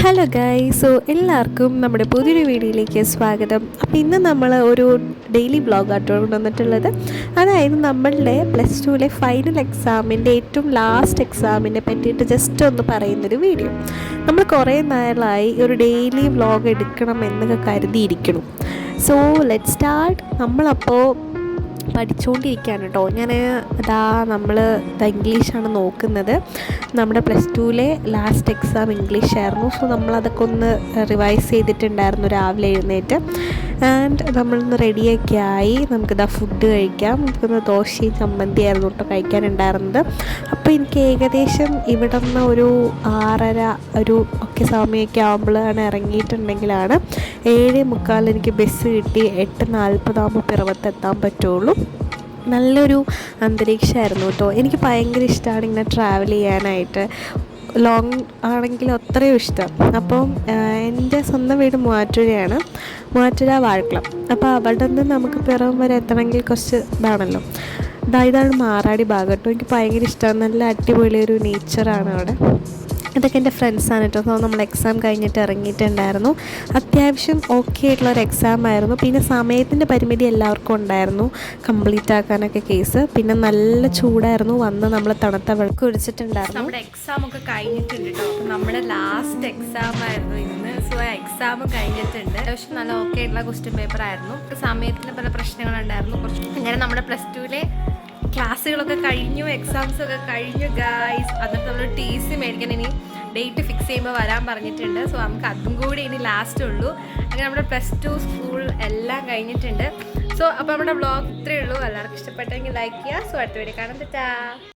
Hello guys, എല്ലാവർക്കും നമ്മുടെ പുതിയൊരു വീഡിയോയിലേക്ക് സ്വാഗതം. അപ്പോൾ ഇന്ന് നമ്മൾ ഒരു ഡെയിലി വ്ളോഗാട്ടോ കൊണ്ടുവന്നിട്ടുള്ളത്. അതായത് നമ്മളുടെ പ്ലസ് ടുവിലെ ഫൈനൽ എക്സാമിൻ്റെ ഏറ്റവും ലാസ്റ്റ് എക്സാമിനെ പറ്റിയിട്ട് ജസ്റ്റ് ഒന്ന് പറയുന്നൊരു വീഡിയോ. നമ്മൾ കുറേ നാളായി ഒരു ഡെയിലി വ്ളോഗ് എടുക്കണം എന്നൊക്കെ കരുതിയിരിക്കണം. So let start. നമ്മളപ്പോൾ പഠിച്ചുകൊണ്ടിരിക്കുകയാണ് കേട്ടോ. നമ്മൾ ഇംഗ്ലീഷാണ് നോക്കുന്നത്. നമ്മുടെ പ്ലസ് ടുവിലെ ലാസ്റ്റ് എക്സാം ഇംഗ്ലീഷായിരുന്നു. സോ നമ്മളതൊക്കെ ഒന്ന് റിവൈസ് ചെയ്തിട്ടുണ്ടായിരുന്നു രാവിലെ എഴുന്നേറ്റ്. ആൻഡ് നമ്മളൊന്ന് റെഡിയൊക്കെ ആയി നമുക്കിതാ ഫുഡ് കഴിക്കാം. നമുക്കൊന്ന് ദോശയും ചമ്മന്തിയായിരുന്നു കേട്ടോ കഴിക്കാനുണ്ടായിരുന്നത്. അപ്പോൾ എനിക്ക് ഏകദേശം ഇവിടെ നിന്ന് ഒരു 6:30 ഒക്കെ സമയമൊക്കെ ആകുമ്പോഴാണ് ഇറങ്ങിയിട്ടുണ്ടെങ്കിലാണ് 7:45 എനിക്ക് ബസ് കിട്ടി. 8:40 പിറവത്തെത്താൻ പറ്റുള്ളൂ. നല്ലൊരു അന്തരീക്ഷമായിരുന്നു കേട്ടോ. എനിക്ക് ഭയങ്കര ഇഷ്ടമാണ് ഇങ്ങനെ ട്രാവൽ ചെയ്യാനായിട്ട്. ലോങ് ആണെങ്കിലും അത്രയും ഇഷ്ടം. അപ്പം എൻ്റെ സ്വന്തം വീട് മൂവാറ്റുപുഴയാണ്, മൂവാറ്റുപുഴ വാഴക്കുളം. അപ്പോൾ അവിടെ നിന്ന് നമുക്ക് പിറവം വരെ എത്തണമെങ്കിൽ കുറച്ച് ഇതാണല്ലോ. ഇതാണ് മാറാടി ഭാഗം കേട്ടോ. എനിക്ക് ഭയങ്കര ഇഷ്ടമാണ്. നല്ല അടിപൊളി ഒരു നേച്ചറാണ് അവിടെ. ഇതൊക്കെ എൻ്റെ ഫ്രണ്ട്സാണ് കേട്ടോ. സോ നമ്മൾ എക്സാം കഴിഞ്ഞിട്ട് ഇറങ്ങിയിട്ടുണ്ടായിരുന്നു. അത്യാവശ്യം ഓക്കെ ആയിട്ടുള്ളൊരു എക്സാം ആയിരുന്നു. പിന്നെ സമയത്തിൻ്റെ പരിമിതി എല്ലാവർക്കും ഉണ്ടായിരുന്നു കംപ്ലീറ്റ് ആക്കാനൊക്കെ കേസ്. പിന്നെ നല്ല ചൂടായിരുന്നു. വന്ന് നമ്മൾ തണുത്ത വെള്ളം കുടിച്ചിട്ടുണ്ടായിരുന്നു. നമ്മുടെ എക്സാം ഒക്കെ കഴിഞ്ഞിട്ടുണ്ട് കേട്ടോ. അപ്പോൾ നമ്മുടെ ലാസ്റ്റ് എക്സാം ആയിരുന്നു ഇന്ന്. സോ എക്സാം കഴിഞ്ഞിട്ടുണ്ട്. അത്യാവശ്യം നല്ല ഓക്കെ ആയിട്ടുള്ള ക്വസ്റ്റ്യൻ പേപ്പർ ആയിരുന്നു. സമയത്തിന് പല പ്രശ്നങ്ങളുണ്ടായിരുന്നു. അങ്ങനെ നമ്മുടെ പ്ലസ് ടുവിലെ ക്ലാസ്സുകളൊക്കെ കഴിഞ്ഞു, എക്സാംസ് ഒക്കെ കഴിഞ്ഞു ഗായ്സ്. എന്നിട്ട് നമ്മൾ TC മേടിക്കാൻ ഇനി ഡേറ്റ് ഫിക്സ് ചെയ്യുമ്പോൾ വരാൻ പറഞ്ഞിട്ടുണ്ട്. സോ നമുക്ക് അതും കൂടി ഇനി ലാസ്റ്റ് ഉള്ളൂ. അങ്ങനെ നമ്മുടെ പ്ലസ് ടു സ്കൂൾ എല്ലാം കഴിഞ്ഞിട്ടുണ്ട്. സോ അപ്പോൾ നമ്മുടെ വ്ളോഗ് ഇത്രയേ ഉള്ളൂ. എല്ലാവർക്കും ഇഷ്ടപ്പെട്ടെങ്കിൽ ലൈക്ക് ചെയ്യുക. സോ അടുത്ത വീഡിയോ കാണാൻ പറ്റാ.